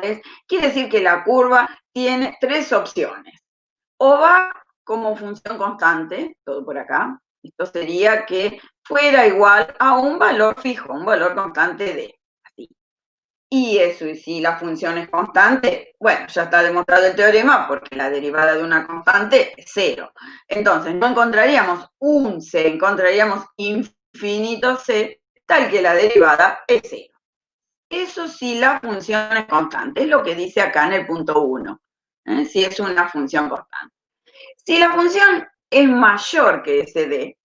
iguales, quiere decir que la curva tiene tres opciones. O va como función constante, todo por acá, esto sería que fuera igual a un valor fijo, un valor constante de así. Y eso, y si la función es constante, bueno, ya está demostrado el teorema porque la derivada de una constante es cero. Entonces, no encontraríamos un c, encontraríamos infinito c, tal que la derivada es cero. Eso sí, la función es constante, es lo que dice acá en el punto 1, si es una función constante. Si la función es mayor que SD,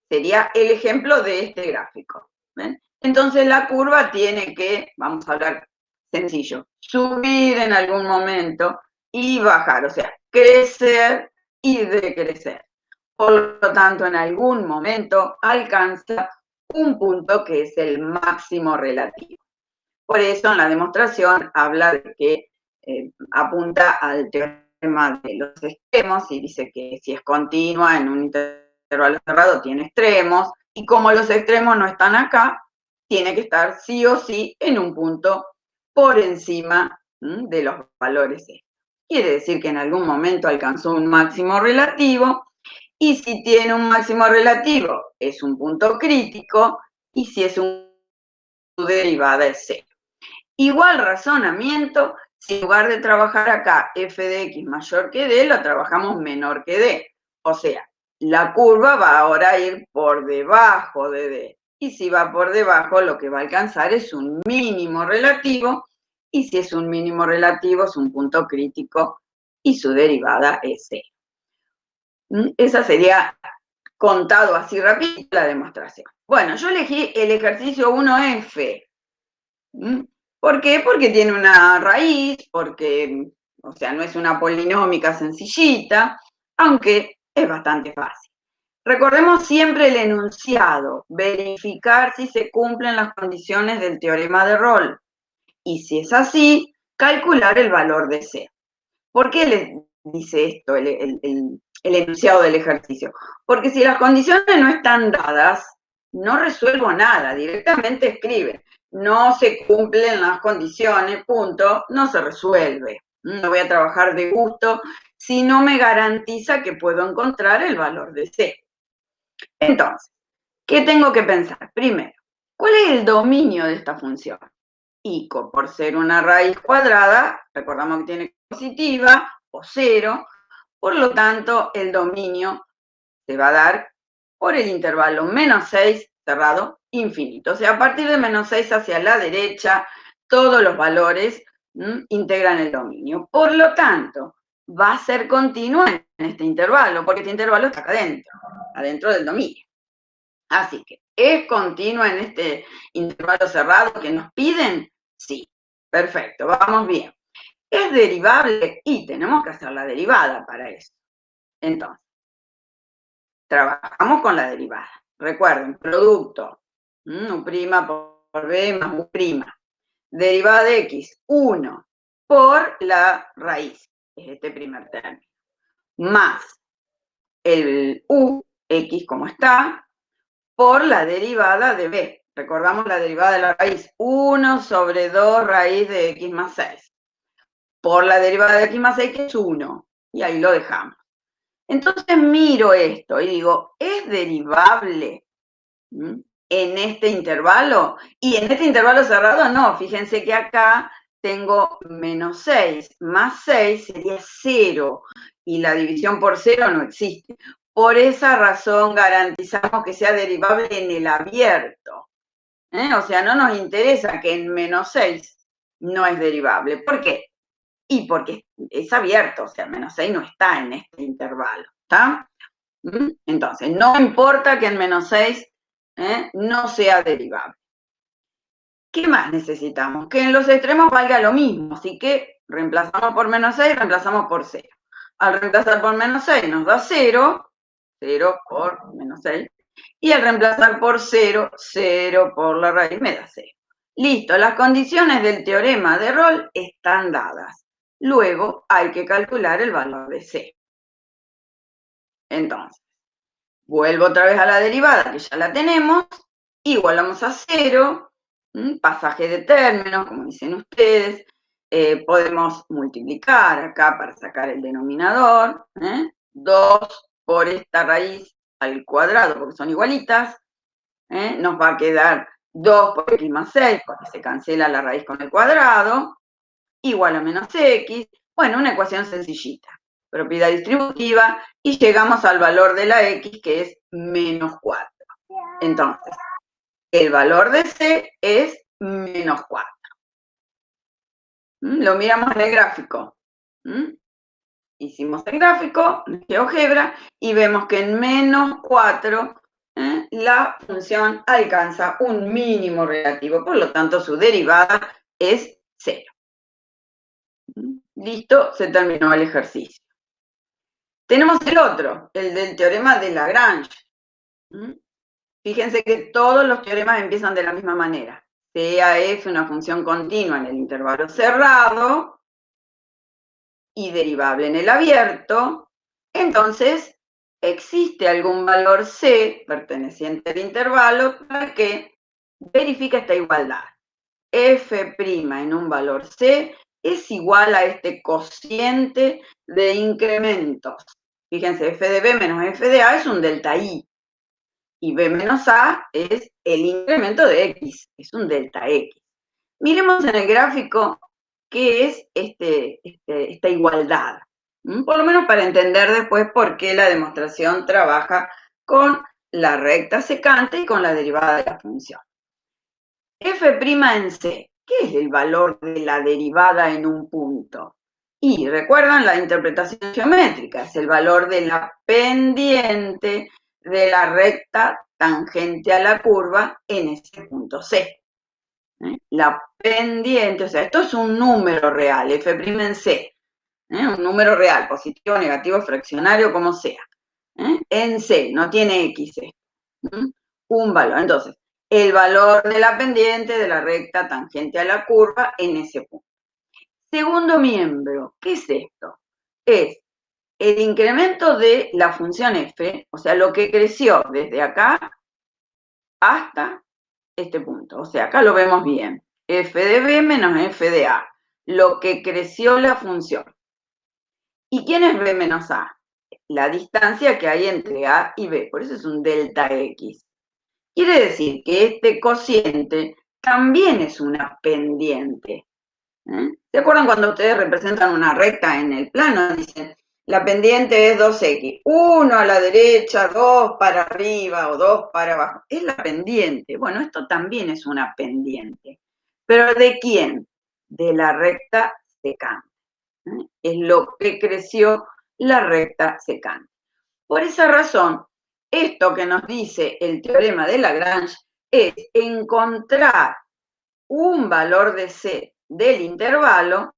sería el ejemplo de este gráfico. ¿Ven? Entonces la curva tiene que, vamos a hablar sencillo, subir en algún momento y bajar, o sea, crecer y decrecer. Por lo tanto, en algún momento alcanza un punto que es el máximo relativo. Por eso en la demostración habla de que apunta al teorema de los extremos y dice que si es continua en un intervalo cerrado tiene extremos, y como los extremos no están acá, tiene que estar sí o sí en un punto por encima de los valores estos. Quiere decir que en algún momento alcanzó un máximo relativo, y si tiene un máximo relativo es un punto crítico, y si es su derivada es cero. Igual razonamiento, si en lugar de trabajar acá f de x mayor que d, lo trabajamos menor que d. O sea, la curva va ahora a ir por debajo de d. Y si va por debajo, lo que va a alcanzar es un mínimo relativo. Y si es un mínimo relativo, es un punto crítico y su derivada es c. Esa sería, contado así rápido, la demostración. Bueno, yo elegí el ejercicio 1F. ¿Por qué? Porque tiene una raíz, porque, o sea, no es una polinómica sencillita, aunque es bastante fácil. Recordemos siempre el enunciado, verificar si se cumplen las condiciones del teorema de Rolle. Y si es así, calcular el valor de C. ¿Por qué les dice esto el enunciado del ejercicio? Porque si las condiciones no están dadas, no resuelvo nada, directamente escribe. No se cumplen las condiciones, punto, no se resuelve. No voy a trabajar de gusto si no me garantiza que puedo encontrar el valor de C. Entonces, ¿qué tengo que pensar? Primero, ¿cuál es el dominio de esta función? Y por ser una raíz cuadrada, recordamos que tiene positiva o cero, por lo tanto el dominio se va a dar por el intervalo menos 6 cerrado infinito. O sea, a partir de menos 6 hacia la derecha, todos los valores integran el dominio. Por lo tanto, va a ser continua en este intervalo, porque este intervalo está acá adentro del dominio. Así que, ¿es continua en este intervalo cerrado que nos piden? Sí, perfecto, vamos bien. ¿Es derivable? Y tenemos que hacer la derivada para eso. Entonces, trabajamos con la derivada. Recuerden, producto, u' por b más u'. Derivada de x, 1 por la raíz, es este primer término, más el u, x como está, por la derivada de b. Recordamos la derivada de la raíz, 1 sobre 2 raíz de x más 6. Por la derivada de x más 6, que es 1. Y ahí lo dejamos. Entonces miro esto y digo, ¿es derivable en este intervalo? Y en este intervalo cerrado no. Fíjense que acá tengo menos 6. Más 6 sería 0. Y la división por 0 no existe. Por esa razón garantizamos que sea derivable en el abierto. O sea, no nos interesa que en menos 6 no es derivable. ¿Por qué? Y porque es abierto, o sea, menos 6 no está en este intervalo, ¿está? Entonces, no importa que en menos 6 no sea derivable. ¿Qué más necesitamos? Que en los extremos valga lo mismo, así que reemplazamos por menos 6, reemplazamos por 0. Al reemplazar por menos 6 nos da 0, 0 por menos 6, y al reemplazar por 0, 0 por la raíz me da 0. Listo, las condiciones del teorema de Rolle están dadas. Luego hay que calcular el valor de C. Entonces, vuelvo otra vez a la derivada, que ya la tenemos, igualamos a 0, pasaje de términos, como dicen ustedes, podemos multiplicar acá para sacar el denominador, 2 por esta raíz al cuadrado, porque son igualitas, nos va a quedar 2 por x más 6, porque se cancela la raíz con el cuadrado, igual a menos x. Bueno, una ecuación sencillita, propiedad distributiva, y llegamos al valor de la x, que es menos 4. Entonces, el valor de c es menos 4. Lo miramos en el gráfico. Hicimos el gráfico, GeoGebra, y vemos que en menos 4 la función alcanza un mínimo relativo, por lo tanto su derivada es 0. Listo, se terminó el ejercicio. Tenemos el otro, el del teorema de Lagrange. Fíjense que todos los teoremas empiezan de la misma manera. Sea f una función continua en el intervalo cerrado y derivable en el abierto, entonces existe algún valor c perteneciente al intervalo para que verifique esta igualdad. F' en un valor c es igual a este cociente de incrementos. Fíjense, f de b menos f de a es un delta i. Y b menos a es el incremento de x, es un delta x. Miremos en el gráfico qué es esta igualdad, por lo menos para entender después por qué la demostración trabaja con la recta secante y con la derivada de la función. F' en C, ¿qué es el valor de la derivada en un punto? Y recuerdan la interpretación geométrica, es el valor de la pendiente de la recta tangente a la curva en ese punto C. La pendiente, o sea, esto es un número real, f' en C, un número real, positivo, negativo, fraccionario, como sea. En C, no tiene X, un valor. Entonces, el valor de la pendiente de la recta tangente a la curva en ese punto. Segundo miembro, ¿qué es esto? Es el incremento de la función f, o sea, lo que creció desde acá hasta este punto. O sea, acá lo vemos bien. F de b menos f de a, lo que creció la función. ¿Y quién es b menos a? La distancia que hay entre a y b, por eso es un delta x. Quiere decir que este cociente también es una pendiente. ¿Se acuerdan cuando ustedes representan una recta en el plano? Dicen, la pendiente es 2x, 1 a la derecha, 2 para arriba o 2 para abajo. Es la pendiente. Bueno, esto también es una pendiente. ¿Pero de quién? De la recta secante. Es lo que creció la recta secante. Por esa razón, esto que nos dice el teorema de Lagrange es encontrar un valor de C del intervalo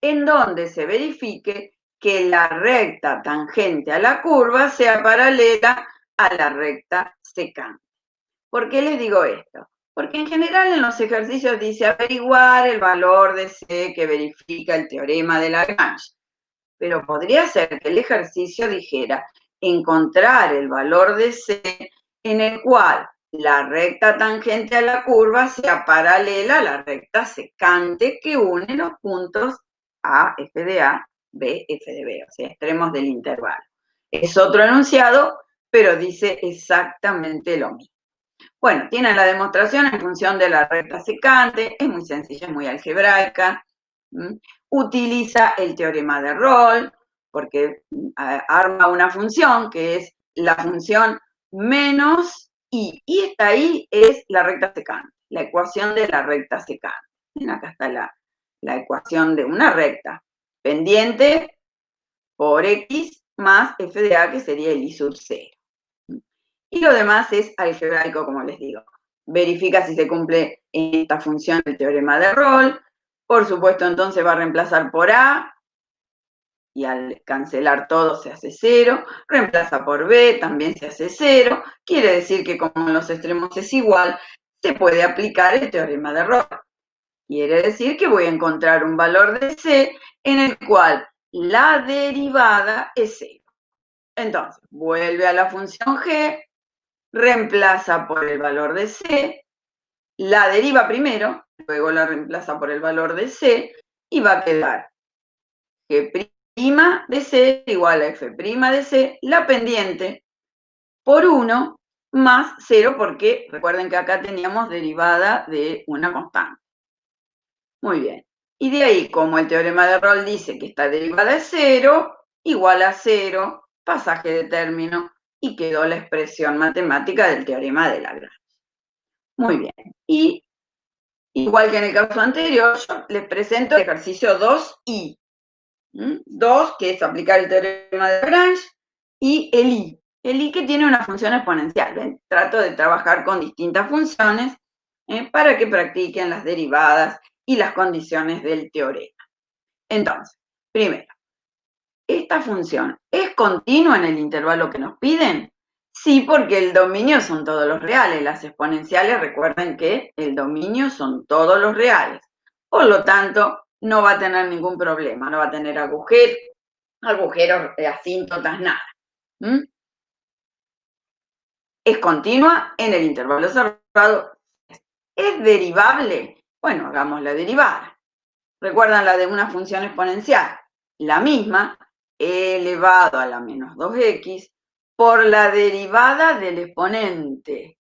en donde se verifique que la recta tangente a la curva sea paralela a la recta secante. ¿Por qué les digo esto? Porque en general en los ejercicios dice averiguar el valor de C que verifica el teorema de Lagrange. Pero podría ser que el ejercicio dijera encontrar el valor de C en el cual la recta tangente a la curva sea paralela a la recta secante que une los puntos A, f de A, B, f de B, o sea, extremos del intervalo. Es otro enunciado, pero dice exactamente lo mismo. Bueno, tiene la demostración en función de la recta secante, es muy sencilla, es muy algebraica. Utiliza el teorema de Rolle, porque arma una función que es la función menos i. Y esta i es la recta secante, la ecuación de la recta secante. Acá está la ecuación de una recta pendiente por x más f de a, que sería el i sub 0. Y lo demás es algebraico, como les digo. Verifica si se cumple en esta función el teorema de Rolle. Por supuesto, entonces va a reemplazar por A, y al cancelar todo se hace 0. Reemplaza por B, también se hace 0. Quiere decir que como en los extremos es igual, se puede aplicar el teorema de Rolle. Quiere decir que voy a encontrar un valor de C en el cual la derivada es 0. Entonces, vuelve a la función G, reemplaza por el valor de C, la deriva primero, luego la reemplaza por el valor de C, y va a quedar G' de C igual a F' de C, la pendiente, por 1 más 0, porque recuerden que acá teníamos derivada de una constante. Muy bien. Y de ahí, como el teorema de Rolle dice que esta derivada es 0, igual a 0, pasaje de término, y quedó la expresión matemática del teorema de Lagrange. Muy bien. Y igual que en el caso anterior, yo les presento el ejercicio 2i. 2, que es aplicar el teorema de Lagrange, y el i. El i que tiene una función exponencial. ¿Ven? Trato de trabajar con distintas funciones para que practiquen las derivadas y las condiciones del teorema. Entonces, primero, ¿esta función es continua en el intervalo que nos piden? Sí, porque el dominio son todos los reales. Las exponenciales, recuerden que el dominio son todos los reales. Por lo tanto, no va a tener ningún problema, no va a tener agujeros, asíntotas, nada. Es continua en el intervalo cerrado. ¿Es derivable? Bueno, hagamos la derivada. ¿Recuerdan la de una función exponencial? La misma, e elevado a la menos 2x, por la derivada del exponente,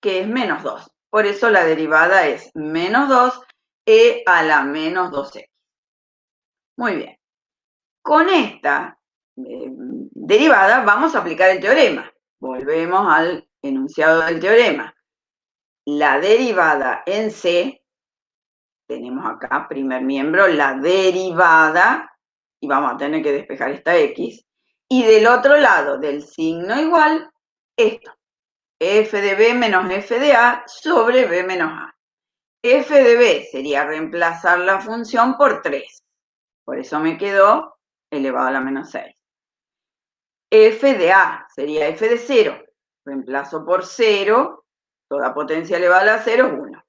que es menos 2. Por eso la derivada es menos 2 e a la menos 2x. Muy bien. Con esta derivada vamos a aplicar el teorema. Volvemos al enunciado del teorema. La derivada en C, tenemos acá, primer miembro, la derivada, y vamos a tener que despejar esta X, y del otro lado del signo igual, esto, f de b menos f de a sobre b menos a. F de b sería reemplazar la función por 3, por eso me quedó elevado a la menos 6. F de a sería f de 0, reemplazo por 0, toda potencia elevada a la 0 es 1.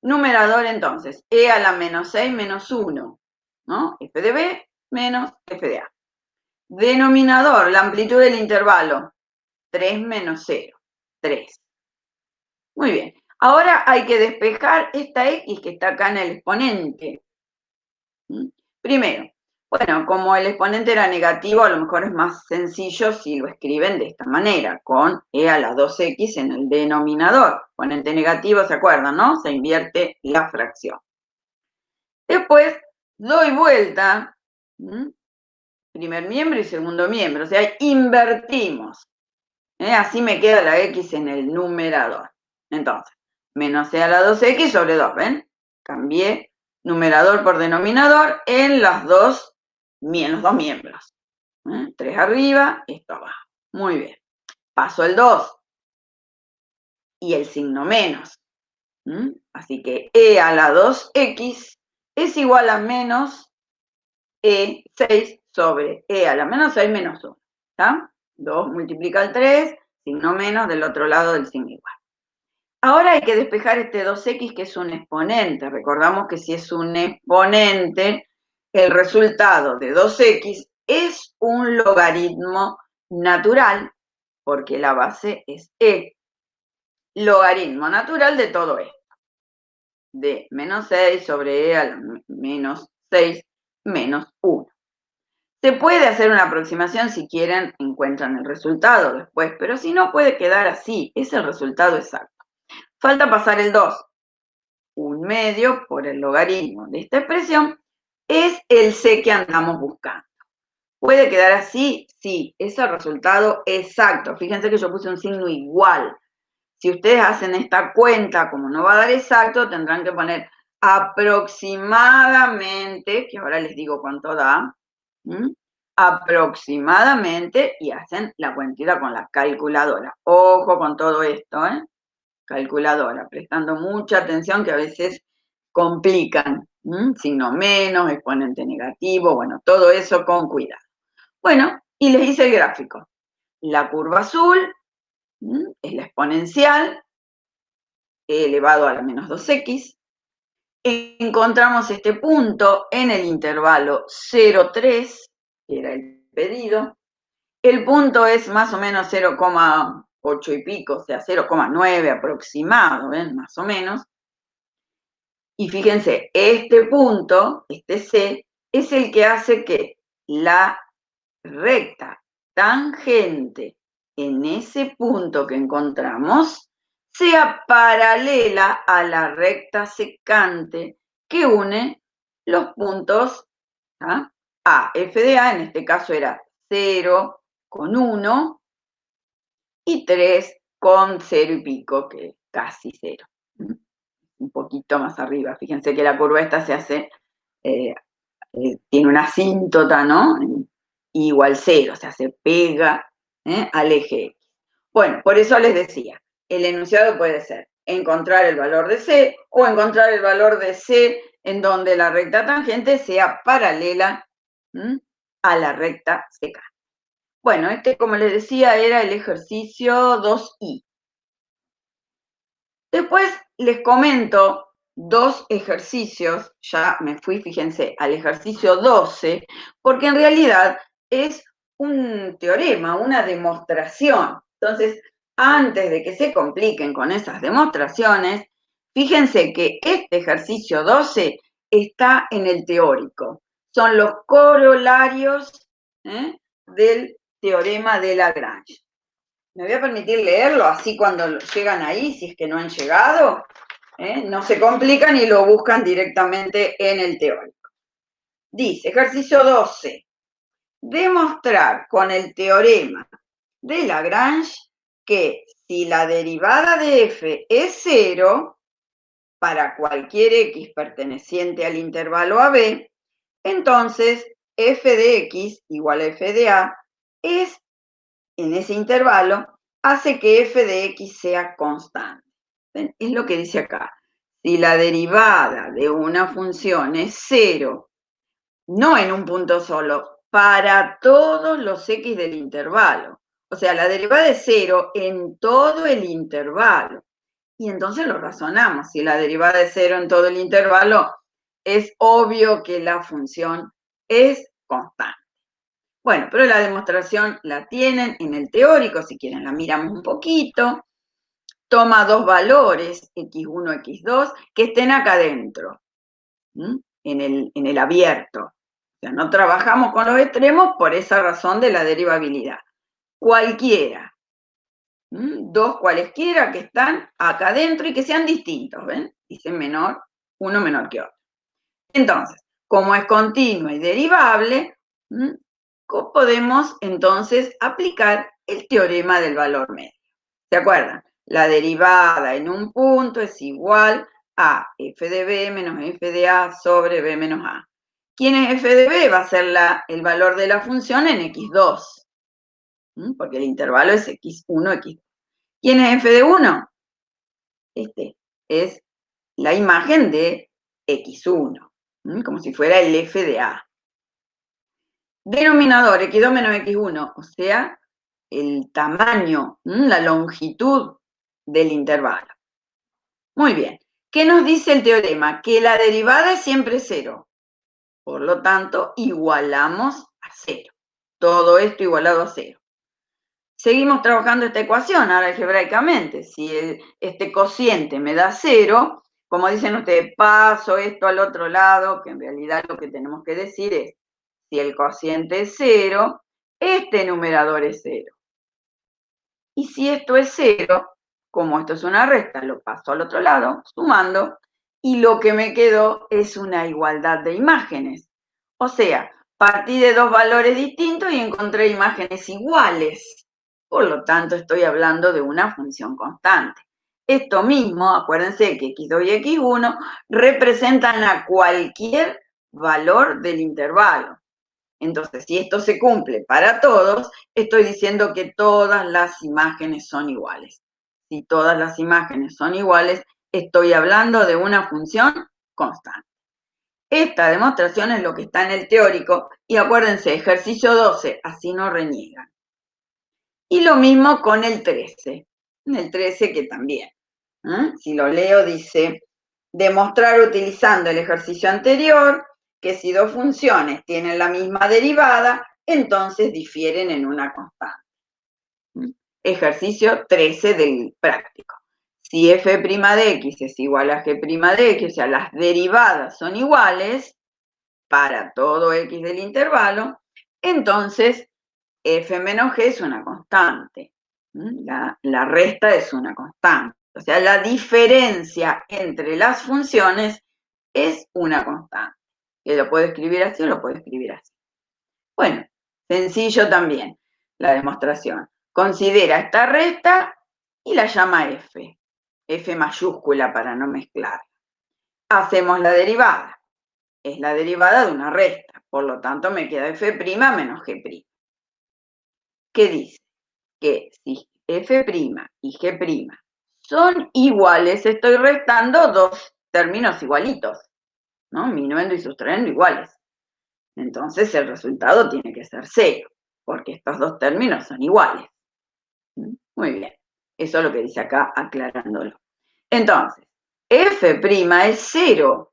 Numerador, entonces, e a la menos 6 menos 1, ¿no? F de b menos f de a. Denominador, la amplitud del intervalo, 3 menos 0, 3. Muy bien. Ahora hay que despejar esta x que está acá en el exponente. Primero, bueno, como el exponente era negativo, a lo mejor es más sencillo si lo escriben de esta manera, con e a la 2x en el denominador. Exponente negativo, ¿se acuerdan, no? Se invierte la fracción. Después doy vuelta, primer miembro y segundo miembro, o sea, invertimos. Así me queda la x en el numerador. Entonces, menos e a la 2x sobre 2, ¿ven? Cambié numerador por denominador en los dos miembros. 3 arriba, esto abajo. Muy bien. Paso el 2 y el signo menos. Así que e a la 2x es igual a menos e6 sobre e a la menos 6 menos 1. ¿Está? 2 multiplica el 3, signo menos del otro lado del signo igual. Ahora hay que despejar este 2x que es un exponente. Recordamos que si es un exponente, el resultado de 2x es un logaritmo natural, porque la base es e. Logaritmo natural de todo esto. De menos 6 sobre e a la menos 6 menos 1. Se puede hacer una aproximación si quieren, encuentran el resultado después, pero si no puede quedar así, es el resultado exacto. Falta pasar el 2. 1/2 por el logaritmo de esta expresión es el c que andamos buscando. ¿Puede quedar así? Sí, es el resultado exacto. Fíjense que yo puse un signo igual. Si ustedes hacen esta cuenta, como no va a dar exacto, tendrán que poner aproximadamente, que ahora les digo cuánto da, aproximadamente, y hacen la cuentita con la calculadora. Ojo con todo esto, calculadora, prestando mucha atención que a veces complican, signo menos, exponente negativo, bueno, todo eso con cuidado. Bueno, y les hice el gráfico. La curva azul es la exponencial, e elevado a la menos 2x. Encontramos este punto en el intervalo 0,3, que era el pedido. El punto es más o menos 0,8 y pico, o sea, 0,9 aproximado, ¿ven? Más o menos. Y fíjense, este punto, este C, es el que hace que la recta tangente en ese punto que encontramos sea paralela a la recta secante que une los puntos A, F de A, en este caso era 0 con 1 y 3 con 0 y pico, que es casi 0. Un poquito más arriba. Fíjense que la curva esta se hace, tiene una asíntota, ¿no? Igual 0, o sea, se pega al eje X. Bueno, por eso les decía, el enunciado puede ser encontrar el valor de C o encontrar el valor de C en donde la recta tangente sea paralela a la recta secante. Bueno, este, como les decía, era el ejercicio 2I. Después les comento dos ejercicios, ya me fui, fíjense, al ejercicio 12, porque en realidad es un teorema, una demostración. Entonces, antes de que se compliquen con esas demostraciones, fíjense que este ejercicio 12 está en el teórico. Son los corolarios del teorema de Lagrange. Me voy a permitir leerlo, así cuando llegan ahí, si es que no han llegado, no se complican y lo buscan directamente en el teórico. Dice, ejercicio 12, demostrar con el teorema de Lagrange que si la derivada de f es 0, para cualquier x perteneciente al intervalo AB, entonces f de x igual a f de a es, en ese intervalo, hace que f de x sea constante. ¿Ven? Es lo que dice acá. Si la derivada de una función es 0, no en un punto solo, para todos los x del intervalo. O sea, la derivada es 0 en todo el intervalo. Y entonces lo razonamos. Si la derivada es 0 en todo el intervalo, es obvio que la función es constante. Bueno, pero la demostración la tienen en el teórico, si quieren la miramos un poquito. Toma dos valores, x1, x2, que estén acá adentro, en el abierto. O sea, no trabajamos con los extremos por esa razón de la derivabilidad. Cualquiera, dos cualesquiera que están acá adentro y que sean distintos, ¿ven? Dice menor, uno menor que otro. Entonces, como es continua y derivable, podemos entonces aplicar el teorema del valor medio. ¿Se acuerdan? La derivada en un punto es igual a f de b menos f de a sobre b menos a. ¿Quién es f de b? Va a ser el valor de la función en x2, porque el intervalo es x1, x2. ¿Quién es f de 1? Este es la imagen de x1, como si fuera el f de a. Denominador, x2 menos x1, o sea, el tamaño, la longitud del intervalo. Muy bien. ¿Qué nos dice el teorema? Que la derivada es siempre 0. Por lo tanto, igualamos a 0. Todo esto igualado a 0. Seguimos trabajando esta ecuación ahora algebraicamente. Si este cociente me da 0, como dicen ustedes, paso esto al otro lado, que en realidad lo que tenemos que decir es, si el cociente es 0, este numerador es 0. Y si esto es 0, como esto es una resta, lo paso al otro lado, sumando, y lo que me quedó es una igualdad de imágenes. O sea, partí de dos valores distintos y encontré imágenes iguales. Por lo tanto, estoy hablando de una función constante. Esto mismo, acuérdense que x2 y x1 representan a cualquier valor del intervalo. Entonces, si esto se cumple para todos, estoy diciendo que todas las imágenes son iguales. Si todas las imágenes son iguales, estoy hablando de una función constante. Esta demostración es lo que está en el teórico, y acuérdense, ejercicio 12, así no reniegan. Y lo mismo con el 13. En el 13 que también. Si lo leo, dice, demostrar utilizando el ejercicio anterior que si dos funciones tienen la misma derivada, entonces difieren en una constante. Ejercicio 13 del práctico. si f' de x es igual a g' de x, o sea, las derivadas son iguales para todo x del intervalo, entonces f menos g es una constante. La resta es una constante. O sea, la diferencia entre las funciones es una constante. Que lo puedo escribir así o lo puedo escribir así. Bueno, sencillo también la demostración. Considera esta resta y la llama f. F mayúscula para no mezclar. Hacemos la derivada. Es la derivada de una resta. Por lo tanto, me queda f' menos g'. ¿Qué dice? Que si f' y g' son iguales, estoy restando dos términos igualitos, ¿no? Minuendo y sustrayendo iguales. Entonces el resultado tiene que ser 0, porque estos dos términos son iguales. Muy bien. Eso es lo que dice acá, aclarándolo. Entonces, f' es 0.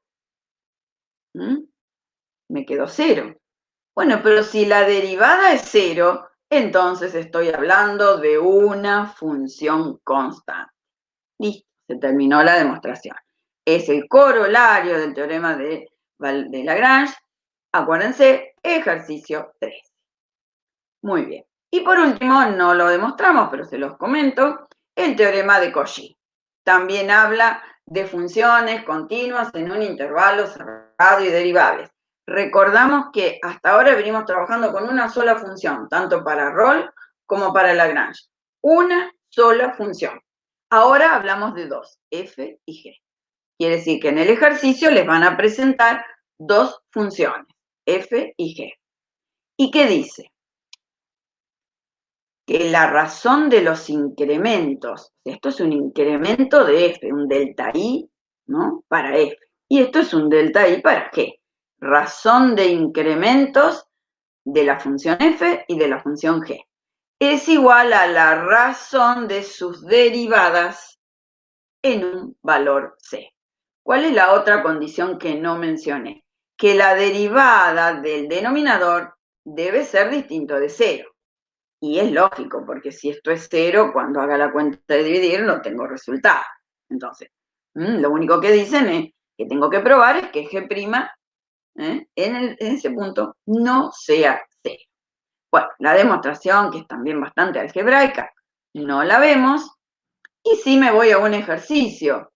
Me quedó 0. Bueno, pero si la derivada es 0, entonces estoy hablando de una función constante. Listo, se terminó la demostración. Es el corolario del teorema de Lagrange. Acuérdense, ejercicio 3. Muy bien. Y por último, no lo demostramos, pero se los comento, el teorema de Cauchy. También habla de funciones continuas en un intervalo cerrado y derivables. Recordamos que hasta ahora venimos trabajando con una sola función, tanto para Rolle como para Lagrange. Una sola función. Ahora hablamos de dos, f y g. Quiere decir que en el ejercicio les van a presentar dos funciones, f y g. ¿Y qué dice? Que la razón de los incrementos, esto es un incremento de f, un delta i, ¿no? Para f. Y esto es un delta i para g. Razón de incrementos de la función f y de la función g. Es igual a la razón de sus derivadas en un valor c. ¿Cuál es la otra condición que no mencioné? Que la derivada del denominador debe ser distinto de 0. Y es lógico, porque si esto es 0, cuando haga la cuenta de dividir no tengo resultado. Entonces, lo único que dicen es que tengo que probar es que g' en ese punto no sea 0. Bueno, la demostración, que es también bastante algebraica, no la vemos. Y sí me voy a un ejercicio.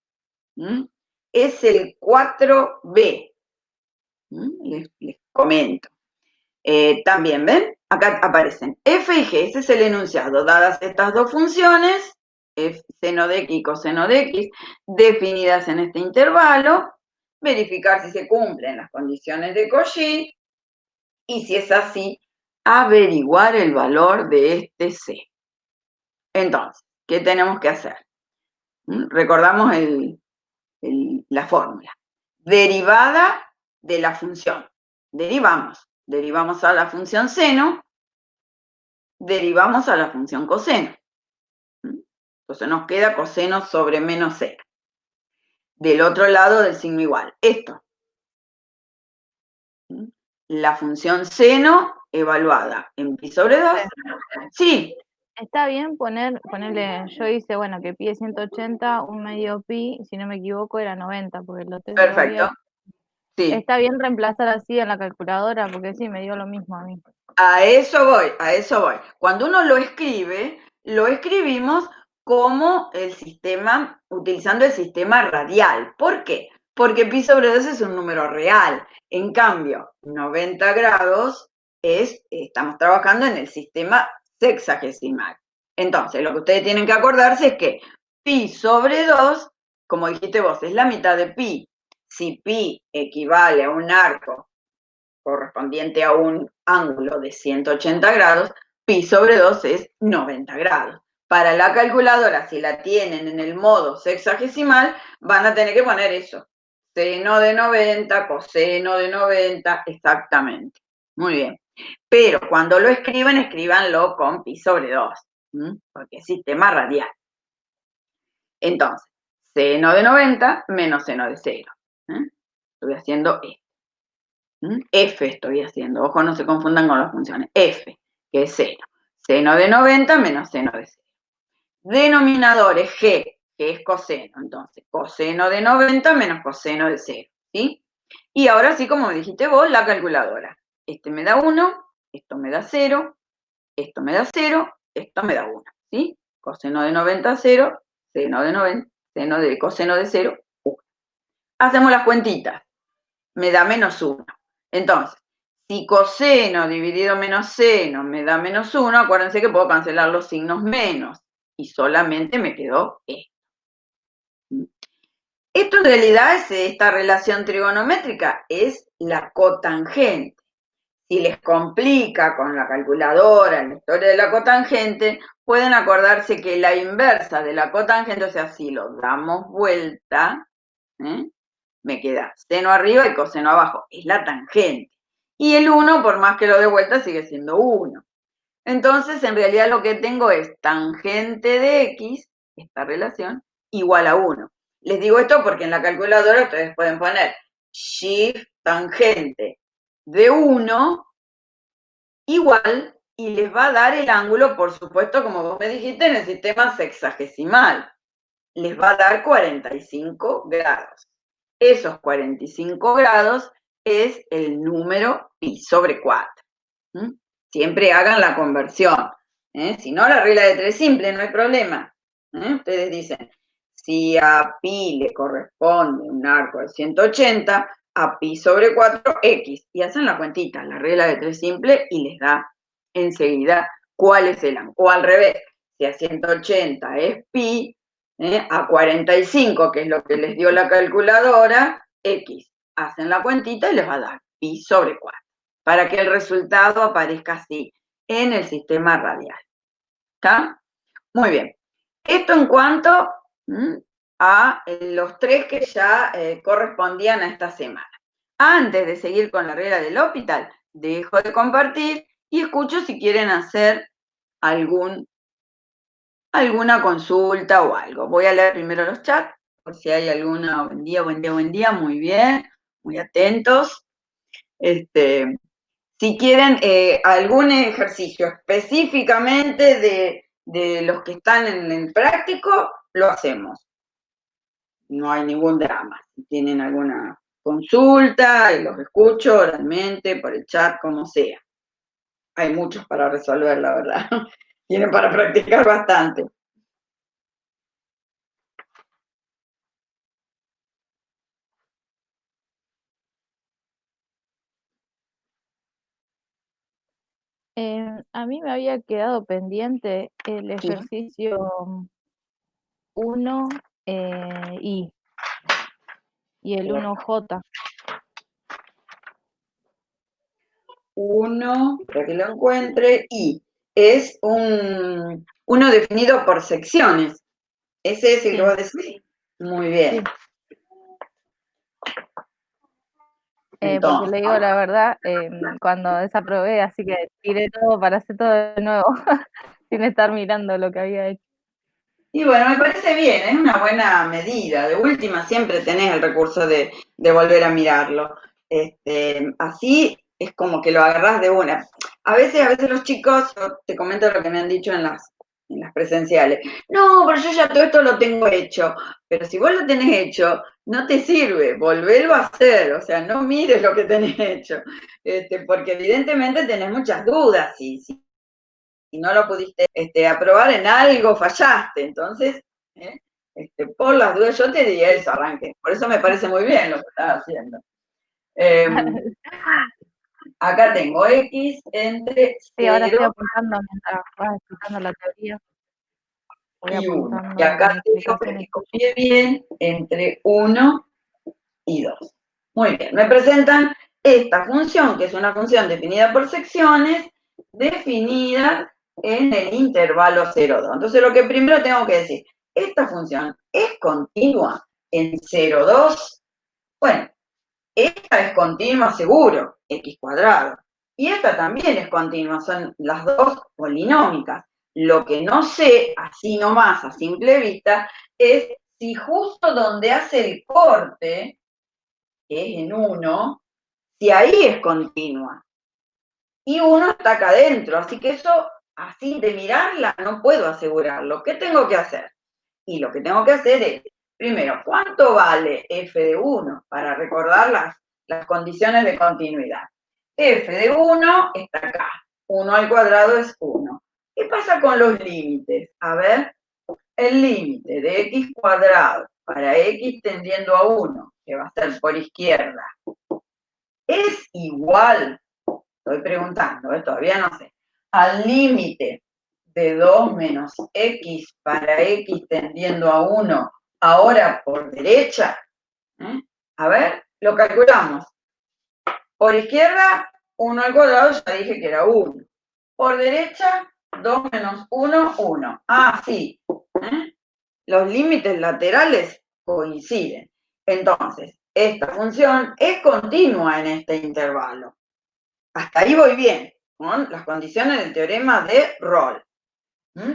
Es el 4b. Les comento. También, ¿ven? Acá aparecen f y g, ese es el enunciado. Dadas estas dos funciones, seno de x y coseno de x, definidas en este intervalo, verificar si se cumplen las condiciones de Cauchy, y si es así, averiguar el valor de este c. Entonces, ¿qué tenemos que hacer? Recordamos la fórmula. Derivada de la función. Derivamos a la función seno, derivamos a la función coseno. Entonces nos queda coseno sobre menos 0. Del otro lado del signo igual, esto. La función seno evaluada en pi sobre 2. Sí. Está bien ponerle, yo hice, bueno, que pi es 180, un medio pi, si no me equivoco era 90, porque lo tengo Perfecto. Sí. Está bien reemplazar así en la calculadora, porque sí, me dio lo mismo a mí. A eso voy, a eso voy. Cuando uno lo escribe, lo escribimos como el sistema, utilizando el sistema radial. ¿Por qué? Porque pi sobre 2 es un número real. En cambio, 90 grados estamos trabajando en el sistema sexagesimal. Entonces, lo que ustedes tienen que acordarse es que pi sobre 2, como dijiste vos, es la mitad de pi. Si pi equivale a un arco correspondiente a un ángulo de 180 grados, pi sobre 2 es 90 grados. Para la calculadora, si la tienen en el modo sexagesimal, van a tener que poner eso. Seno de 90, coseno de 90, exactamente. Muy bien. Pero cuando lo escriban, escríbanlo con pi sobre 2, porque es sistema radial. Entonces, seno de 90 menos seno de 0. Estoy haciendo esto. F estoy haciendo, ojo, no se confundan con las funciones. F, que es seno. Seno de 90 menos seno de 0. Denominadores G que es coseno. Entonces, coseno de 90 menos coseno de 0, ¿sí? Y ahora sí, como me dijiste vos, la calculadora. Este me da 1, esto me da 0, esto me da 0, esto me da 1, ¿sí? Coseno de 90, 0, seno de 90, coseno de 0, 1. Hacemos las cuentitas. Me da menos 1. Entonces, si coseno dividido menos seno me da menos 1, acuérdense que puedo cancelar los signos menos y solamente me quedó esto. Esto en realidad es esta relación trigonométrica, es la cotangente. Si les complica con la calculadora la historia de la cotangente, pueden acordarse que la inversa de la cotangente, o sea, si lo damos vuelta, me queda seno arriba y coseno abajo, es la tangente. Y el 1, por más que lo dé vuelta, sigue siendo 1. Entonces, en realidad lo que tengo es tangente de x, esta relación, igual a 1. Les digo esto porque en la calculadora ustedes pueden poner shift tangente de 1 igual y les va a dar el ángulo, por supuesto, como vos me dijiste, en el sistema sexagesimal. Les va a dar 45 grados. Esos 45 grados es el número pi sobre 4. Siempre hagan la conversión. Si no, la regla de 3 simple, no hay problema. Ustedes dicen, si a pi le corresponde un arco de 180, a pi sobre 4, x. Y hacen la cuentita, la regla de 3 simple, y les da enseguida cuál es el ángulo. O al revés, si a 180 es pi, a 45, que es lo que les dio la calculadora, x. Hacen la cuentita y les va a dar pi sobre 4, para que el resultado aparezca así en el sistema radial. ¿Está? Muy bien. Esto en cuanto a los 3 que ya correspondían a esta semana. Antes de seguir con la regla del hospital, dejo de compartir y escucho si quieren hacer alguna consulta o algo. Voy a leer primero los chats, por si hay alguna. Buen día, buen día, buen día. Muy bien, muy atentos. Si quieren algún ejercicio específicamente de los que están en el práctico, lo hacemos. No hay ningún drama. Si tienen alguna consulta, los escucho oralmente, por el chat, como sea. Hay muchos para resolver, la verdad. Tienen para practicar bastante. A mí me había quedado pendiente el ejercicio 1 y el 1J. 1, para que lo encuentre, y es uno definido por secciones. ¿Ese es el que vos decís? Muy bien. Sí. Porque le digo la verdad, cuando desaprobé, así que tiré todo para hacer todo de nuevo, sin estar mirando lo que había hecho. Y bueno, me parece bien, es una buena medida. De última siempre tenés el recurso de volver a mirarlo. Así es como que lo agarrás de una. A veces los chicos, yo te comento lo que me han dicho en las presenciales. No, pero yo ya todo esto lo tengo hecho. Pero si vos lo tenés hecho, no te sirve, volverlo a hacer. O sea, no mires lo que tenés hecho. Porque evidentemente tenés muchas dudas. Si no lo pudiste aprobar en algo, fallaste. Entonces, por las dudas, yo te diría eso, arranque. Por eso me parece muy bien lo que estás haciendo. Acá tengo x entre 0 Sí, ahora estoy apuntando mientras vas explicando la teoría. y 1. Y acá tengo, para que copie bien, entre 1 y 2. Muy bien, me presentan esta función, que es una función definida por secciones, definida en el intervalo 0,2. Entonces, lo que primero tengo que decir, ¿esta función es continua en 0,2? Bueno, esta es continua seguro, x cuadrado. Y esta también es continua, son las dos polinómicas. Lo que no sé, así nomás, a simple vista, es si justo donde hace el corte, que es en 1, si ahí es continua. Y 1 está acá adentro, así que eso, así de mirarla, no puedo asegurarlo. ¿Qué tengo que hacer? Y lo que tengo que hacer es, primero, ¿cuánto vale f de 1? Para recordar las condiciones de continuidad. F de 1 está acá. 1 al cuadrado es 1. ¿Qué pasa con los límites? A ver, el límite de x cuadrado para x tendiendo a 1, que va a ser por izquierda, es igual, estoy preguntando, todavía no sé, al límite de 2 menos x para x tendiendo a 1, ahora por derecha. A ver, lo calculamos. Por izquierda, 1 al cuadrado, ya dije que era 1. Por derecha, 2 menos 1, 1. Ah, sí. Los límites laterales coinciden. Entonces, esta función es continua en este intervalo. Hasta ahí voy bien, con las condiciones del teorema de Rolle,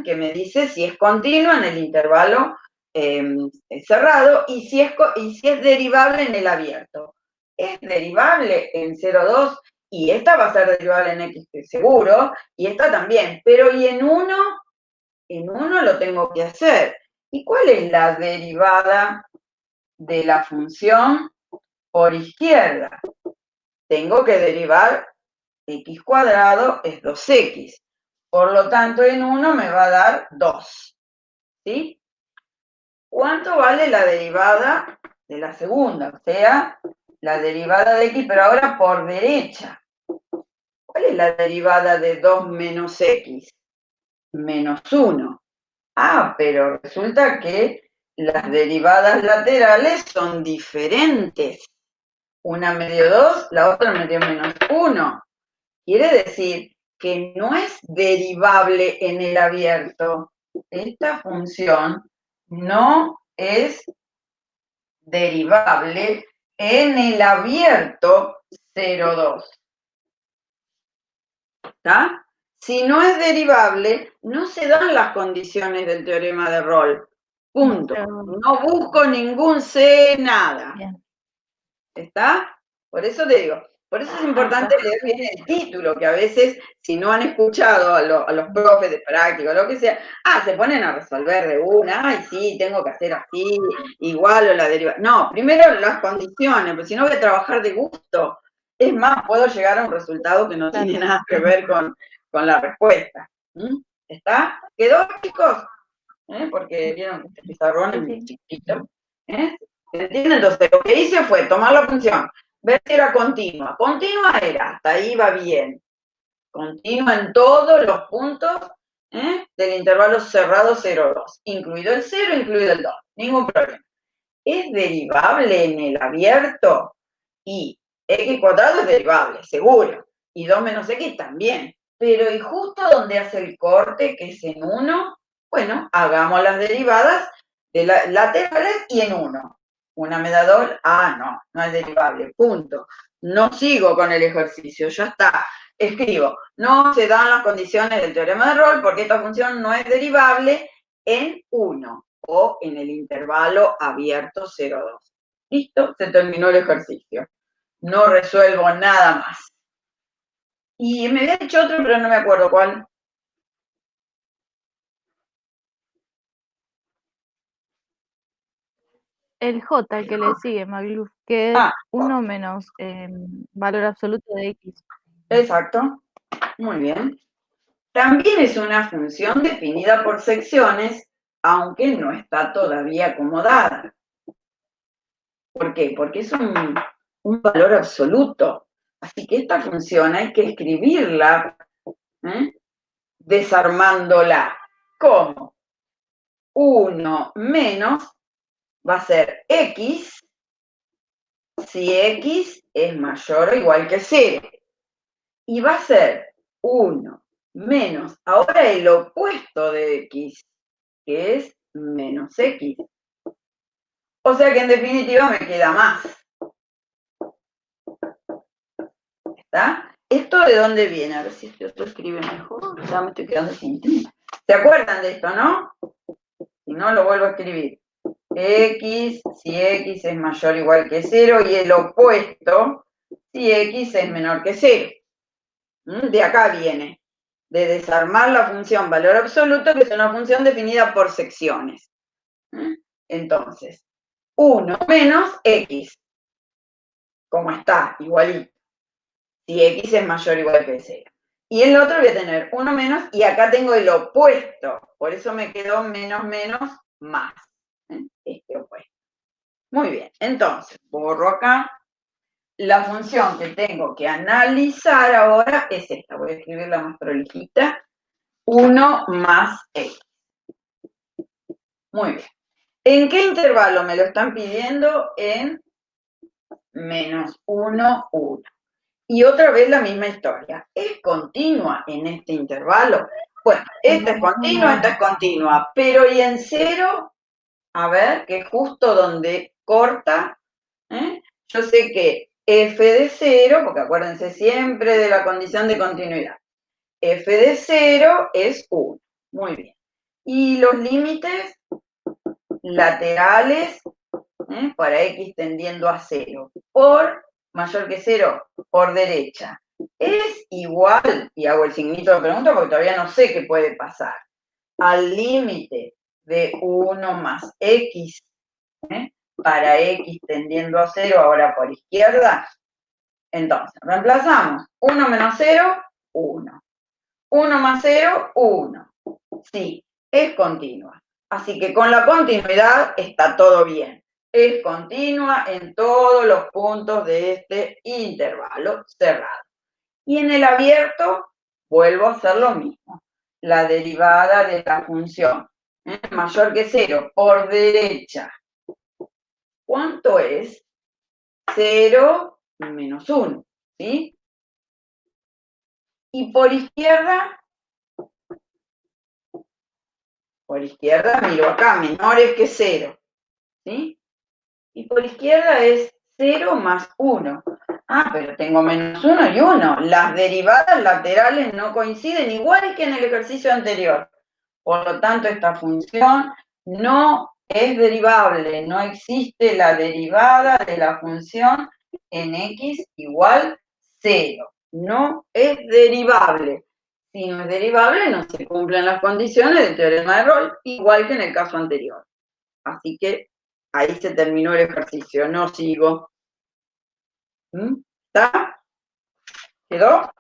que me dice si es continua en el intervalo cerrado y si es derivable en el abierto. Es derivable en 0,2 y esta va a ser derivable en x seguro, y esta también, pero ¿y en 1? En 1 lo tengo que hacer. ¿Y cuál es la derivada de la función por izquierda? Tengo que derivar x cuadrado es 2x. Por lo tanto, en 1 me va a dar 2. ¿Sí? ¿Cuánto vale la derivada de la segunda? O sea, la derivada de x, pero ahora por derecha. ¿Cuál es la derivada de 2 menos x? Menos 1. Ah, pero resulta que las derivadas laterales son diferentes. Una me dio 2, la otra me dio menos 1. Quiere decir que no es derivable en el abierto. Esta función no es derivable en el abierto 0,2. ¿Está? Si no es derivable, no se dan las condiciones del teorema de Rolle. Punto. No busco ningún C, nada. Bien. ¿Está? Por eso te digo, por eso es importante leer bien el título, que a veces, si no han escuchado a los profes de práctica o lo que sea, se ponen a resolver de una, ay, sí, tengo que hacer así, igual o la deriva. No, primero las condiciones, porque si no voy a trabajar de gusto. Es más, puedo llegar a un resultado que no tiene nada que ver con la respuesta. ¿Está? ¿Quedó, chicos? Porque vieron que este pizarrón es muy chiquito. ¿Se entiende? Entonces, lo que hice fue tomar la función, ver si era continua. Continua era, hasta ahí va bien. Continua en todos los puntos del intervalo cerrado 0,2. Incluido el 0, incluido el 2. Ningún problema. ¿Es derivable en el abierto? Y x cuadrado es derivable, seguro. Y 2 menos x también. Pero ¿y justo donde hace el corte, que es en 1? Bueno, hagamos las derivadas de laterales y en 1. Una me da 2, no es derivable, punto. No sigo con el ejercicio, ya está. Escribo, no se dan las condiciones del teorema de Rolle porque esta función no es derivable en 1 o en el intervalo abierto 0,2. Listo, se terminó el ejercicio. No resuelvo nada más. Y me había dicho otro, pero no me acuerdo cuál. El J que le sigue, Magluf, que es 1 menos valor absoluto de X. Exacto, muy bien. También es una función definida por secciones, aunque no está todavía acomodada. ¿Por qué? Porque es un valor absoluto. Así que esta función hay que escribirla desarmándola. ¿Cómo? 1 menos va a ser x si x es mayor o igual que 0. Y va a ser 1 menos, ahora el opuesto de x, que es menos x. O sea que en definitiva me queda más. ¿Está? ¿Esto de dónde viene? A ver si esto escribe mejor. Ya me estoy quedando sin tinta. ¿Se acuerdan de esto, no? Si no, lo vuelvo a escribir. X, si x es mayor o igual que 0, y el opuesto, si x es menor que 0. De acá viene, de desarmar la función valor absoluto, que es una función definida por secciones. Entonces, 1 menos x, como está, igualito. Si x es mayor o igual que 0. Y el otro voy a tener 1 menos, y acá tengo el opuesto. Por eso me quedó menos menos más. Este opuesto. Muy bien, entonces, borro acá. La función que tengo que analizar ahora es esta. Voy a escribirla más prolijita. 1 más x. Muy bien. ¿En qué intervalo me lo están pidiendo? En menos 1, 1. Y otra vez la misma historia. ¿Es continua en este intervalo? Bueno, esta es continua, pero ¿y en 0? A ver, que es justo donde corta. Yo sé que f de 0, porque acuérdense siempre de la condición de continuidad, f de 0 es 1. Muy bien. Y los límites laterales para x tendiendo a 0 por mayor que 0 por derecha es igual, y hago el signito de pregunta porque todavía no sé qué puede pasar, al límite de 1 más x para x tendiendo a 0 ahora por izquierda. Entonces, reemplazamos 1 menos 0, 1. 1 más 0, 1. Sí, es continua. Así que con la continuidad está todo bien. Es continua en todos los puntos de este intervalo cerrado. Y en el abierto vuelvo a hacer lo mismo. La derivada de la función mayor que 0 por derecha. ¿Cuánto es? 0 menos 1, ¿sí? Y por izquierda miro acá, menores que 0, ¿sí? Y por izquierda es 0 más 1. Ah, pero tengo menos 1 y 1. Las derivadas laterales no coinciden, igual que en el ejercicio anterior. Por lo tanto, esta función no es derivable. No existe la derivada de la función en x igual 0. No es derivable. Si no es derivable, no se cumplen las condiciones del teorema de Rolle, igual que en el caso anterior. Así que ahí se terminó el ejercicio, no sigo. ¿Está? ¿Quedó?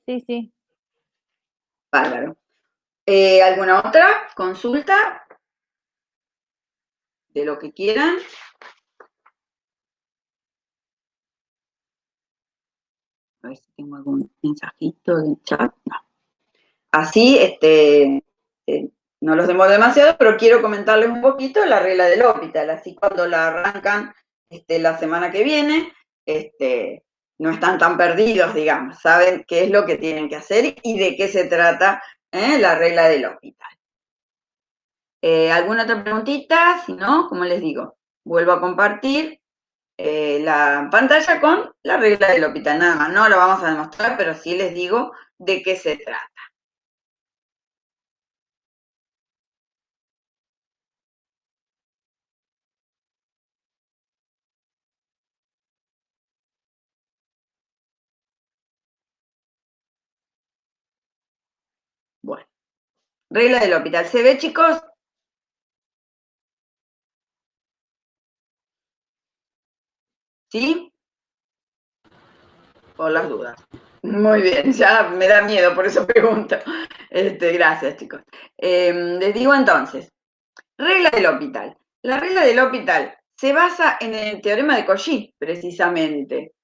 Sí, sí. Bárbaro. ¿Alguna otra consulta? De lo que quieran. A ver si tengo algún mensajito del chat. No. Así, no los demoro demasiado, pero quiero comentarles un poquito la regla del L'Hopital. Así cuando la arrancan la semana que viene, no están tan perdidos, digamos. Saben qué es lo que tienen que hacer y de qué se trata la regla del L'Hopital. ¿Alguna otra preguntita? Si no, como les digo, vuelvo a compartir la pantalla con la regla del L'Hopital. Nada más, no lo vamos a demostrar, pero sí les digo de qué se trata. Bueno, regla del L'Hopital. ¿Se ve, chicos? ¿Sí? Por las dudas. Muy bien, ya me da miedo, por eso pregunto. Gracias, chicos. Les digo entonces, regla del L'Hopital. La regla del L'Hopital se basa en el teorema de Cauchy, precisamente.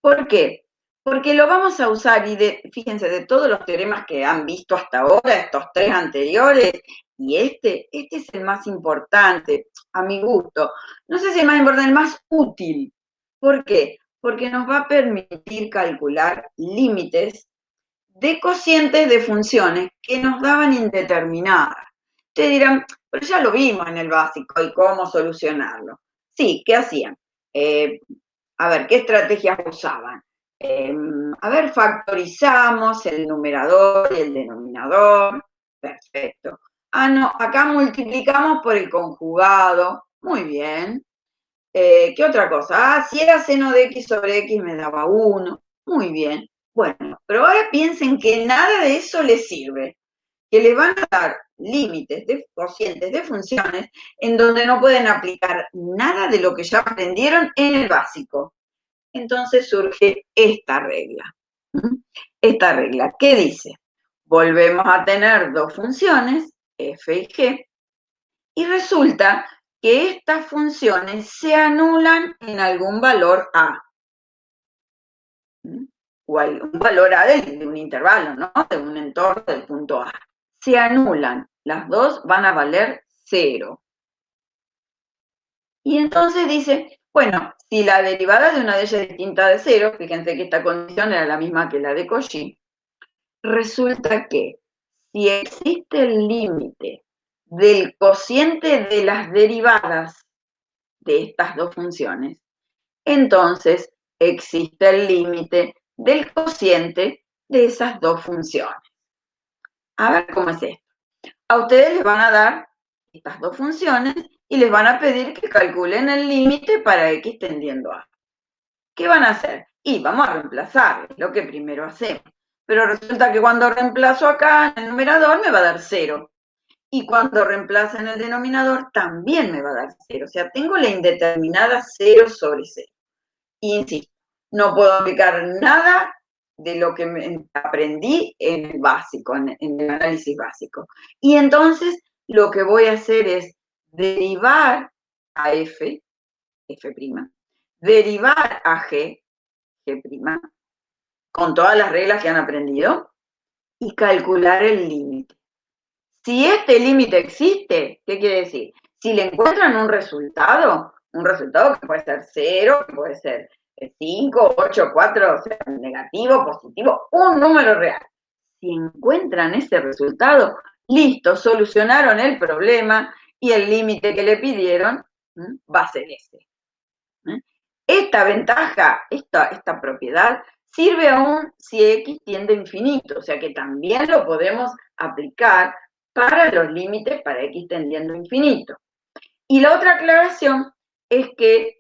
¿Por qué? Porque lo vamos a usar, y fíjense, de todos los teoremas que han visto hasta ahora, estos 3 anteriores, y este es el más importante, a mi gusto. No sé si el más importante, el más útil. ¿Por qué? Porque nos va a permitir calcular límites de cocientes de funciones que nos daban indeterminadas. Ustedes dirán, pero ya lo vimos en el básico y cómo solucionarlo. Sí, ¿qué hacían? A ver, ¿qué estrategias usaban? A ver, factorizamos el numerador y el denominador. Perfecto. Ah, no, acá multiplicamos por el conjugado. Muy bien. ¿Qué otra cosa? Ah, si era seno de x sobre x me daba 1. Muy bien. Bueno, pero ahora piensen que nada de eso les sirve. que le van a dar límites de cocientes de funciones en donde no pueden aplicar nada de lo que ya aprendieron en el básico. Entonces surge esta regla. Esta regla, ¿qué dice? Volvemos a tener dos funciones, f y g, y resulta que estas funciones se anulan en algún valor a. O un valor a de un intervalo, ¿no? De un entorno del punto A. Se anulan, las dos van a valer 0. Y entonces dice, bueno, si la derivada de una de ellas es distinta de 0, fíjense que esta condición era la misma que la de Cauchy, resulta que si existe el límite del cociente de las derivadas de estas dos funciones, entonces existe el límite del cociente de esas dos funciones. A ver cómo es esto. A ustedes les van a dar estas dos funciones y les van a pedir que calculen el límite para x tendiendo a. ¿Qué van a hacer? Y vamos a reemplazar, es lo que primero hacemos. Pero resulta que cuando reemplazo acá en el numerador me va a dar 0. Y cuando reemplazo en el denominador también me va a dar 0. O sea, tengo la indeterminada 0 sobre 0. Y insisto, no puedo aplicar nada de lo que aprendí en el básico, en el análisis básico. Y entonces lo que voy a hacer es derivar a f, f', derivar a g, g', con todas las reglas que han aprendido, y calcular el límite. Si este límite existe, ¿qué quiere decir? Si le encuentran un resultado que puede ser 0, que puede ser 5, 8, 4, o sea, negativo, positivo, un número real. Si encuentran ese resultado, listo, solucionaron el problema y el límite que le pidieron va a ser ese. Esta ventaja, esta propiedad, sirve aún si x tiende a infinito, o sea que también lo podemos aplicar para los límites para x tendiendo a infinito. Y la otra aclaración es que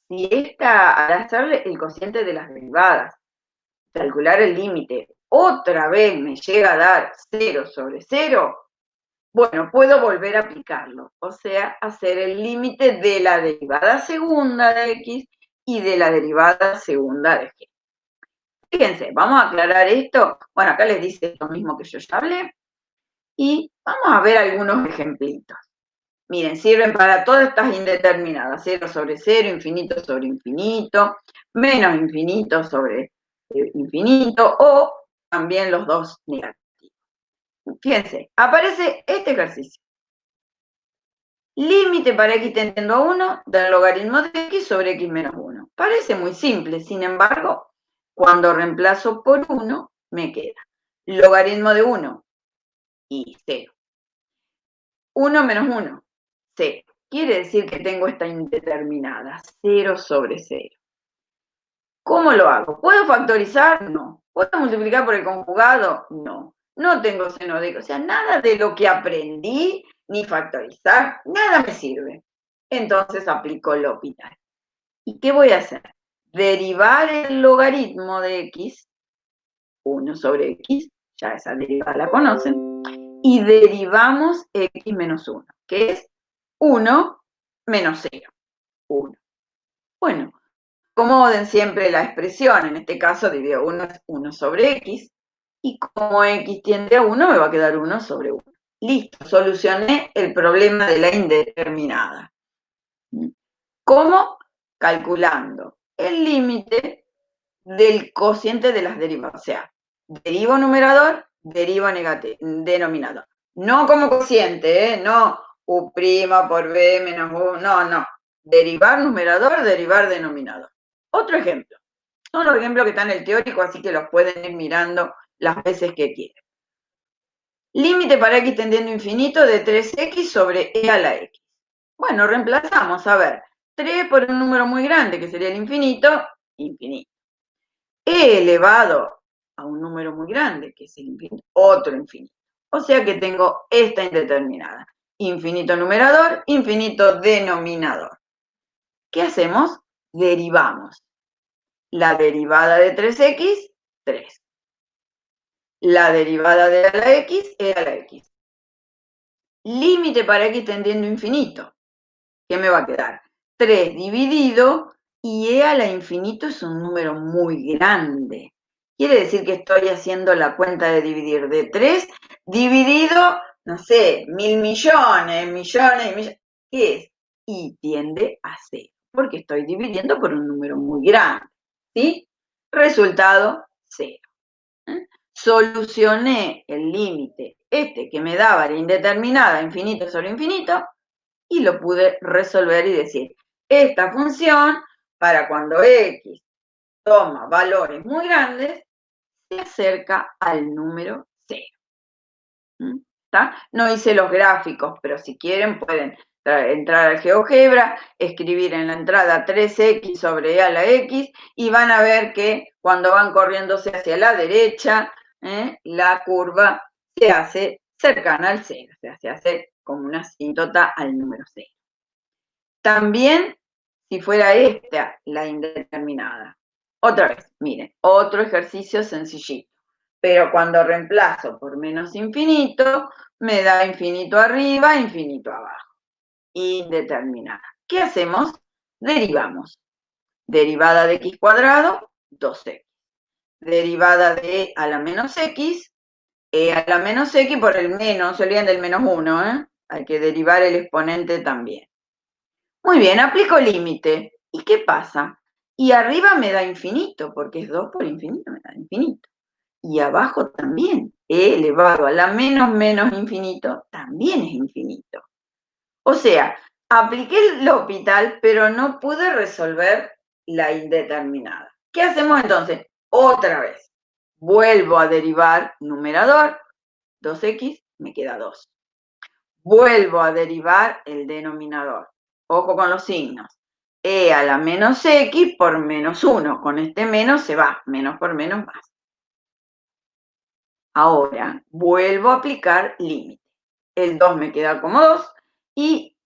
si al hacerle el cociente de las derivadas, calcular el límite, otra vez me llega a dar 0 sobre 0, bueno, puedo volver a aplicarlo, o sea, hacer el límite de la derivada segunda de x y de la derivada segunda de g. Fíjense, vamos a aclarar esto. Bueno, acá les dice lo mismo que yo ya hablé. Y vamos a ver algunos ejemplitos. Miren, sirven para todas estas indeterminadas. 0 sobre 0, infinito sobre infinito, menos infinito sobre infinito, o también los dos negativos. Fíjense, aparece este ejercicio. Límite para x tendiendo a 1 del logaritmo de x sobre x menos 1. Parece muy simple, sin embargo, cuando reemplazo por 1, me queda logaritmo de 1 y 0. 1 menos 1, 0. Quiere decir que tengo esta indeterminada, 0 sobre 0. ¿Cómo lo hago? ¿Puedo factorizar? No. ¿Puedo multiplicar por el conjugado? No. No tengo seno de x. O sea, nada de lo que aprendí, ni factorizar, nada me sirve. Entonces aplico L'Hopital. ¿Y qué voy a hacer? Derivar el logaritmo de x, 1 sobre x, ya esa derivada la conocen, y derivamos x menos 1, que es 1 menos 0, 1. Bueno, acomoden siempre la expresión, en este caso divido 1 sobre x, y como x tiende a 1, me va a quedar 1 sobre 1. Listo, solucioné el problema de la indeterminada. ¿Cómo? Calculando el límite del cociente de las derivadas, o sea, derivo numerador, derivo denominador. No como cociente, no u' por b menos u, no. Derivar numerador, derivar denominador. Otro ejemplo. Son los ejemplos que están en el teórico, así que los pueden ir mirando las veces que quieran. Límite para x tendiendo a infinito de 3x sobre e a la x. Bueno, reemplazamos, a ver, 3 por un número muy grande, que sería el infinito, infinito. E elevado a un número muy grande, que es el infinito, otro infinito. O sea que tengo esta indeterminada. Infinito numerador, infinito denominador. ¿Qué hacemos? Derivamos. La derivada de 3x, 3. la derivada de a la x, e a la x. Límite para x tendiendo a infinito. ¿Qué me va a quedar? 3 dividido, y e a la infinito es un número muy grande. Quiere decir que estoy haciendo la cuenta de dividir de 3 dividido, no sé, 1.000 millones, millones y millones. ¿Qué es? Y tiende a 0, porque estoy dividiendo por un número muy grande. ¿Sí? Resultado, 0. Solucioné el límite que me daba la indeterminada infinito sobre infinito, y lo pude resolver y decir, esta función, para cuando x toma valores muy grandes, se acerca al número 0. ¿Está? No hice los gráficos, pero si quieren pueden entrar al GeoGebra, escribir en la entrada 3x sobre e a la x, y van a ver que cuando van corriéndose hacia la derecha, la curva se hace cercana al 0, o sea, se hace como una asíntota al número 0. También, si fuera esta la indeterminada. Otra vez, miren, otro ejercicio sencillito. Pero cuando reemplazo por menos infinito, me da infinito arriba, infinito abajo. Indeterminada. ¿Qué hacemos? Derivamos. Derivada de x cuadrado, 2x. Derivada de e a la menos x, e a la menos x por el menos, no se olviden del menos 1, ¿eh? Hay que derivar el exponente también. Muy bien, aplico límite. ¿Y qué pasa? Y arriba me da infinito, porque es 2 por infinito, me da infinito. Y abajo también, e elevado a la menos menos infinito, también es infinito. O sea, apliqué el L'Hopital, pero no pude resolver la indeterminada. ¿Qué hacemos entonces? Otra vez. Vuelvo a derivar numerador, 2x, me queda 2. Vuelvo a derivar el denominador. Ojo con los signos. E a la menos x por menos 1. Con este menos se va. Menos por menos más. Ahora vuelvo a aplicar límite. El 2 me queda como 2. Y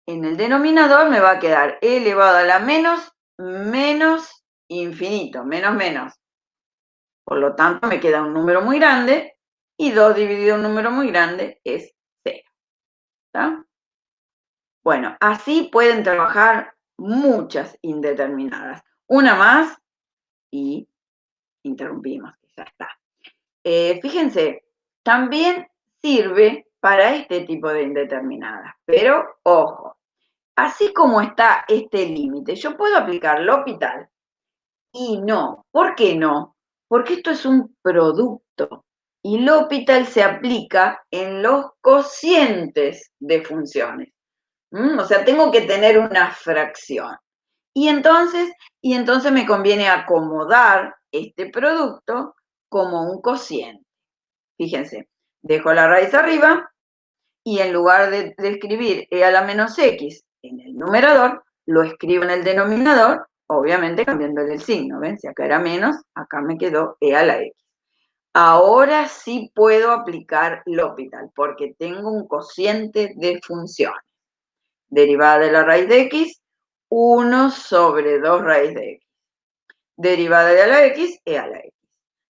en el denominador me va a quedar e elevado a la menos menos infinito. Menos menos. Por lo tanto me queda un número muy grande. Y 2 dividido un número muy grande es 0. ¿Está? Bueno, así pueden trabajar muchas indeterminadas. Una más y interrumpimos, ya está. Fíjense, también sirve para este tipo de indeterminadas, pero ojo, así como está este límite, yo puedo aplicar L'Hopital y no. ¿Por qué no? Porque esto es un producto y L'Hopital se aplica en los cocientes de funciones. O sea, tengo que tener una fracción. Y entonces me conviene acomodar este producto como un cociente. Fíjense, dejo la raíz arriba y en lugar de escribir e a la menos x en el numerador, lo escribo en el denominador, obviamente cambiándole el signo. ¿Ven? Si acá era menos, acá me quedó e a la x. Ahora sí puedo aplicar L'Hopital porque tengo un cociente de funciones. Derivada de la raíz de x, 1 sobre 2 raíz de x. Derivada de a la x, e a la x.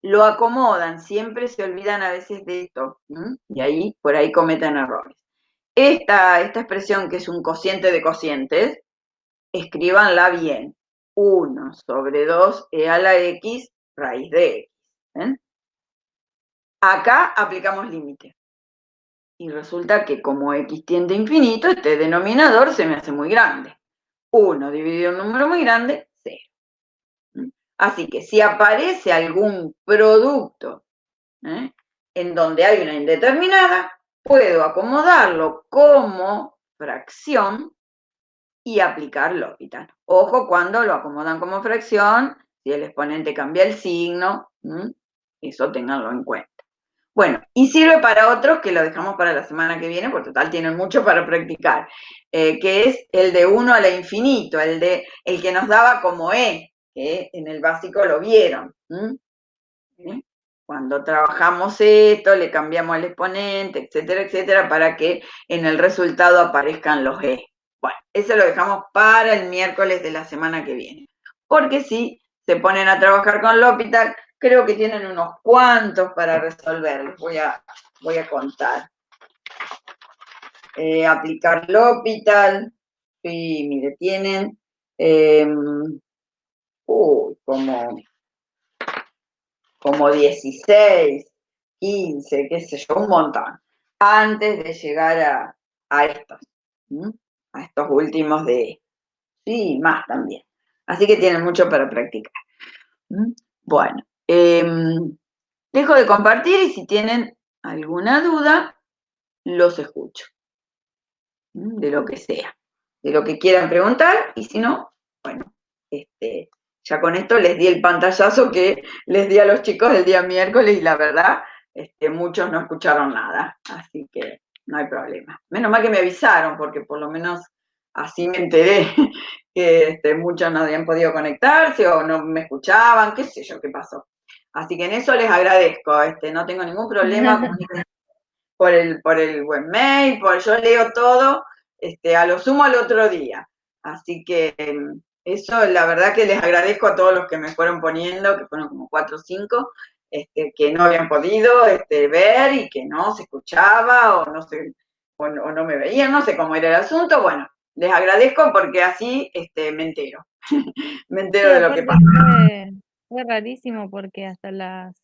Lo acomodan, siempre se olvidan a veces de esto, y ahí, por ahí cometen errores. Esta expresión, que es un cociente de cocientes, escríbanla bien. 1 sobre 2 e a la x raíz de x. ¿Ven? Acá aplicamos límite. Y resulta que como x tiende a infinito, este denominador se me hace muy grande. 1 dividido en un número muy grande, 0. Así que si aparece algún producto en donde hay una indeterminada, puedo acomodarlo como fracción y aplicar L'Hopital. Ojo cuando lo acomodan como fracción, si el exponente cambia el signo, eso ténganlo en cuenta. Bueno, y sirve para otros que lo dejamos para la semana que viene, porque total tienen mucho para practicar, que es el de 1 a la infinito, el que nos daba como e, que en el básico lo vieron. Cuando trabajamos esto, le cambiamos el exponente, etcétera, para que en el resultado aparezcan los e. Bueno, eso lo dejamos para el miércoles de la semana que viene. Porque si se ponen a trabajar con L'Hopital, creo que tienen unos cuantos para resolver, voy a contar. Aplicar L'Hopital, sí, mire, tienen como 16, 15, qué sé yo, un montón, antes de llegar a estos, a estos últimos sí, más también. Así que tienen mucho para practicar. Bueno, dejo de compartir y si tienen alguna duda, los escucho. De lo que sea, de lo que quieran preguntar, y si no, bueno, ya con esto les di el pantallazo que les di a los chicos el día miércoles y la verdad, muchos no escucharon nada, así que no hay problema. Menos mal que me avisaron, porque por lo menos así me enteré que muchos no habían podido conectarse o no me escuchaban, qué sé yo qué pasó. Así que en eso les agradezco, no tengo ningún problema, por el webmail, yo leo todo, a lo sumo al otro día. Así que eso la verdad que les agradezco a todos los que me fueron poniendo, que fueron como 4 o 5, que no habían podido ver y que no se escuchaba o no sé, o no me veían, no sé cómo era el asunto. Bueno, les agradezco porque así me entero. Me entero Sí, de lo que aparte pasa. fue rarísimo porque hasta las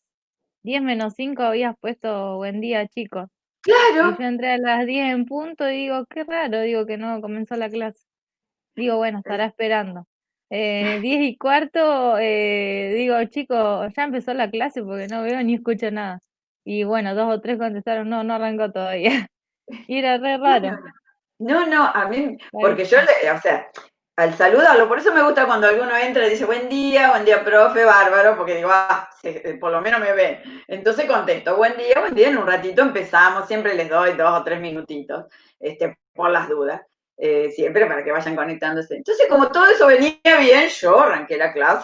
10 menos 5 habías puesto buen día, chicos. Y Claro. yo entré a las 10 en punto y digo, qué raro, digo que no comenzó la clase. Digo, bueno, estará esperando. 10 y cuarto, digo, chicos, ya empezó la clase porque no veo ni escucho nada. Y bueno, 2 o 3 contestaron, no, no arrancó todavía. Y era re raro. No, a mí, porque yo, Rarísimo. o sea, al saludarlo, por eso me gusta cuando alguno entra y dice, buen día, profe, bárbaro, porque digo, por lo menos me ve. Entonces contesto, buen día, en un ratito empezamos, siempre les doy 2 o 3 minutitos, por las dudas, siempre para que vayan conectándose. Entonces, como todo eso venía bien, yo arranqué la clase